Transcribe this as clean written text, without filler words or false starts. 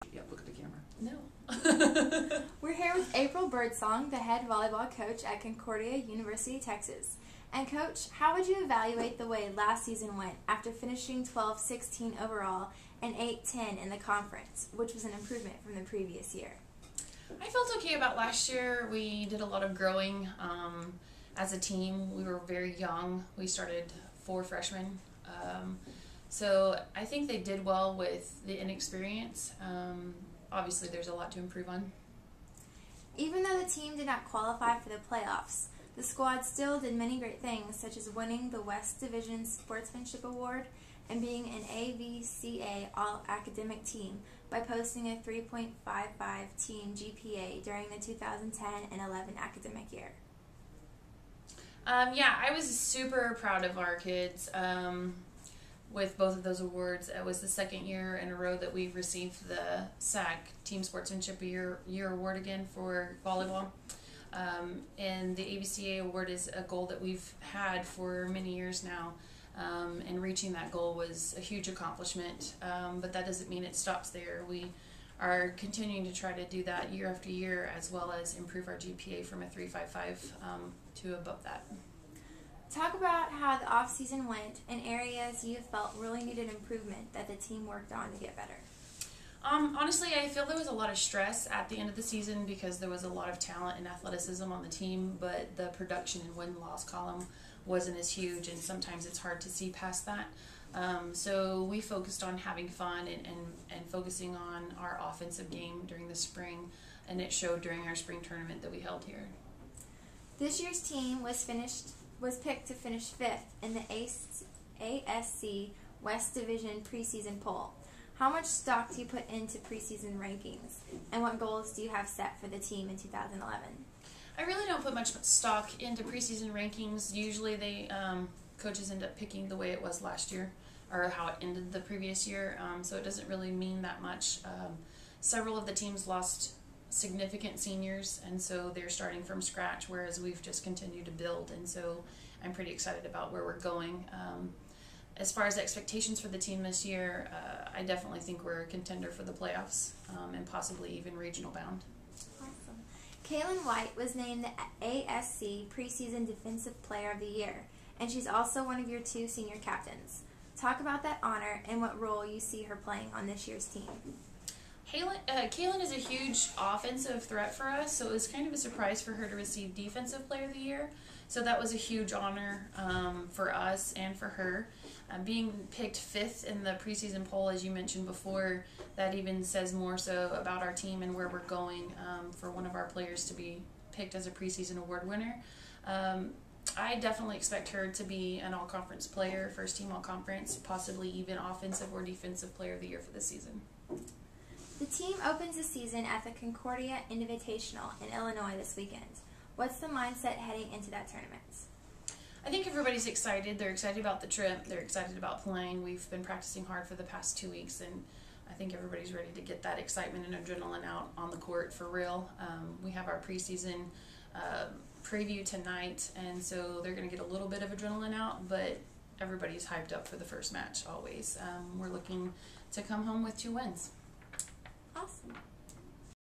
Yeah, look at the camera. No. We're here with April Birdsong, the head volleyball coach at Concordia University, Texas. And Coach, how would you evaluate the way last season went after finishing 12-16 overall and 8-10 in the conference, which was an improvement from the previous year? I felt okay about last year. We did a lot of growing as a team. We were very young. We started 4 freshmen. So I think they did well with the inexperience. Obviously, there's a lot to improve on. Even though the team did not qualify for the playoffs, the squad still did many great things, such as winning the West Division Sportsmanship Award and being an AVCA All-Academic team by posting a 3.55 team GPA during the 2010 and 11 academic year. Yeah, I was super proud of our kids with both of those awards. It was the second year in a row that we received the SAC Team Sportsmanship Year Award again for volleyball. And the AVCA award is a goal that we've had for many years now, and reaching that goal was a huge accomplishment, but that doesn't mean it stops there. We are continuing to try to do that year after year, as well as improve our GPA from a 3.55 to above that. Talk about how the off-season went and areas you felt really needed improvement that the team worked on to get better. Honestly, I feel there was a lot of stress at the end of the season because there was a lot of talent and athleticism on the team, but the production and win-loss column wasn't as huge, and sometimes it's hard to see past that. So we focused on having fun and focusing on our offensive game during the spring, and it showed during our spring tournament that we held here. This year's team was picked to finish 5th in the ASC West Division preseason poll. How much stock do you put into preseason rankings, and what goals do you have set for the team in 2011? I really don't put much stock into preseason rankings. Usually coaches end up picking the way it was last year or how it ended the previous year, so it doesn't really mean that much. Several of the teams lost significant seniors, and so they're starting from scratch, whereas we've just continued to build, and so I'm pretty excited about where we're going. As far as expectations for the team this year, I definitely think we're a contender for the playoffs and possibly even regional bound. Awesome. Kaylin White was named the ASC Preseason Defensive Player of the Year, and she's also one of your 2 senior captains. Talk about that honor and what role you see her playing on this year's team. Kaylin is a huge offensive threat for us, so it was kind of a surprise for her to receive Defensive Player of the Year. So that was a huge honor for us and for her. Being picked 5th in the preseason poll, as you mentioned before, that even says more so about our team and where we're going for one of our players to be picked as a preseason award winner. I definitely expect her to be an all-conference player, first team all-conference, possibly even offensive or defensive player of the year for this season. The team opens the season at the Concordia Invitational in Illinois this weekend. What's the mindset heading into that tournament? I think everybody's excited. They're excited about the trip. They're excited about playing. We've been practicing hard for the past 2 weeks, and I think everybody's ready to get that excitement and adrenaline out on the court for real. We have our preseason preview tonight, and so they're going to get a little bit of adrenaline out, but everybody's hyped up for the first match always. We're looking to come home with 2 wins. Awesome.